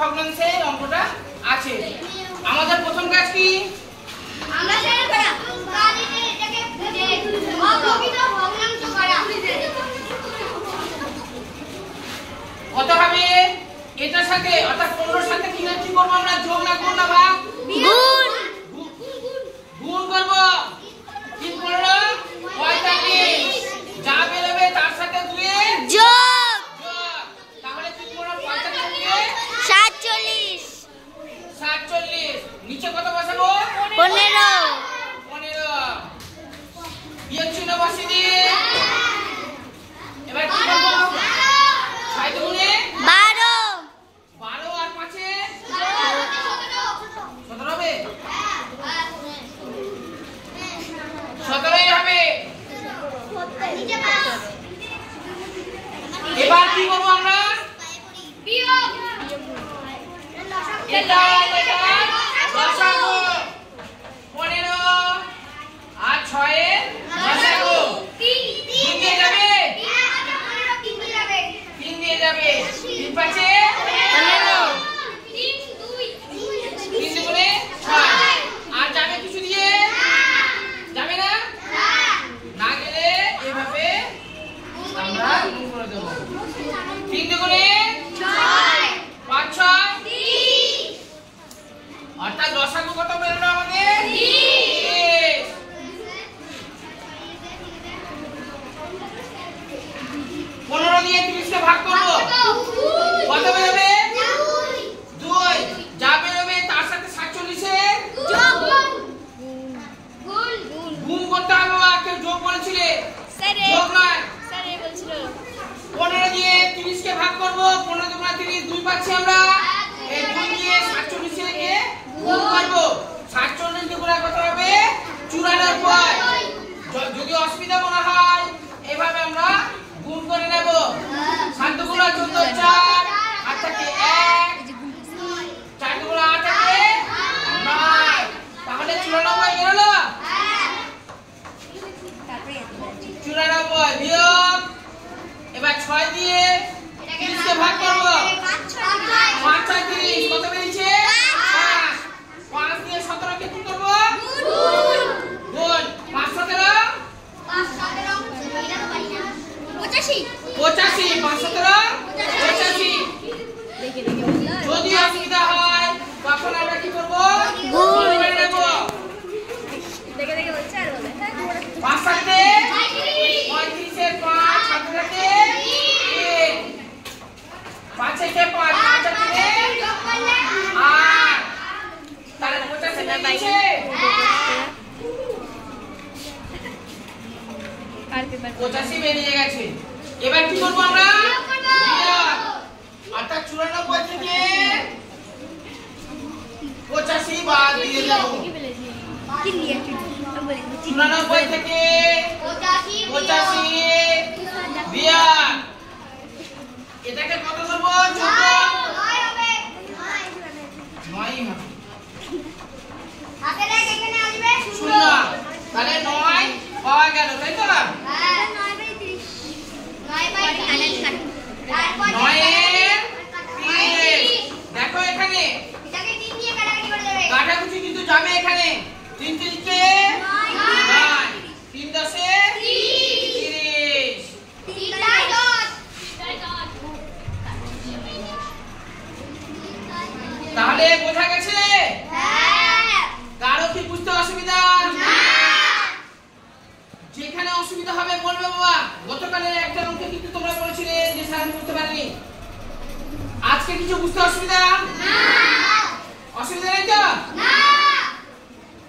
ভগ্নাংশে অঙ্কটা আছে। আমাদের প্রথম কাজ কি? আমরা এটাকে অপ্রকৃত ভগ্নাংশ করা। কত হবে? এটার সাথে অর্থাৎ 15 এর সাথে কি করব আমরা? যোগ না গুণ না ভাগ? গুণ। গুণ করব। 3 15 45 যা বেরোবে তার সাথে 2 যোগ। তাহলে 3 15 45 47 47 নিচে কত বসাবো? 15 বিয়োগ চিহ্ন বসিয়ে দিয়ে এবার কি করব? 6 দুগুণে 12 12 আর 5 এ 17 হবে। 17ই হবে। এবার কি করব আমরা? বিয়োগ। এটা বসাবো 15 আর 6 এ বসাবো 3 দিয়ে যাবে 3 দিয়ে যাবে 3 5 এ 15 3 দুগুণে 6 আর যাবে কিছু দিয়ে? যাবে না? না গেলে এভাবে আমরা গুণ করে দেব। 3 দুগুণে 6 5 6 অর্থাৎ লসাগু কত বেরোলো আমাদের? 30। 15 দিয়ে 30 কে ভাগ করব। কত বেরোবে? 2। যা বেরোবে তার সাথে 47 এর গুণ করতে হবে। বা কেউ যোগ বলেছিলে? যোগ নয়, 15 দিয়ে 30 কে ভাগ করব। 15 দুগুণা 30 2 পাচ্ছি আমরা। এই 2 দিয়ে 47 কে গুণ করব। 47 দুগুণা কত হবে? 94। যদি অসুবিধা মনে হয় এইভাবে আমরা গুণ করে নেব। 7 দুগুণা 14 4 8 থেকে 1 4 দুগুণা 8 থেকে 9 তাহলে 94 বেরোলো। 94 বিয়োগ এবার 6 দিয়ে 30 কে ভাগ করব। 5 6 30 কত বেরিয়েছে? 5। 5 দিয়ে 17 কে কি করব? গুণ। 5 17 85 85 5 17 85। যদি অসুবিধা হয় তখন আমরা কি করব? গুণ করে নেব। 5 7 35 এর 5 7 থেকে 3 5 থেকে 5 5 থেকে 8 তাহলে 85 বেরিয়েছে। 85 বেরিয়ে গেছে। এবার কি করব আমরা? বিয়োগ। অর্থাৎ 94 থেকে 85 বাদ দিয়ে দেব। 94 থেকে 85 বিয়োগ এটাকে কত করব? 14 9 হবে। শূন্য তাহলে 9 পাওয়া গেল, তাই তো? 9 এর 30। দেখো এখানে কাটাকুটি কিন্তু যাবে। এখানে 3 3 কে 9 3 10 এ 30 তাহলে বোঝা গেছে? কারো কি বুঝতে অসুবিধা? যেখানে অসুবিধা হবে বলবে বাবা। গতকালের একটা অঙ্কে কিন্তু তোমরা বলেছিলে যে স্যার বুঝতে পারিনি। আজকে কিছু বুঝতে অসুবিধা?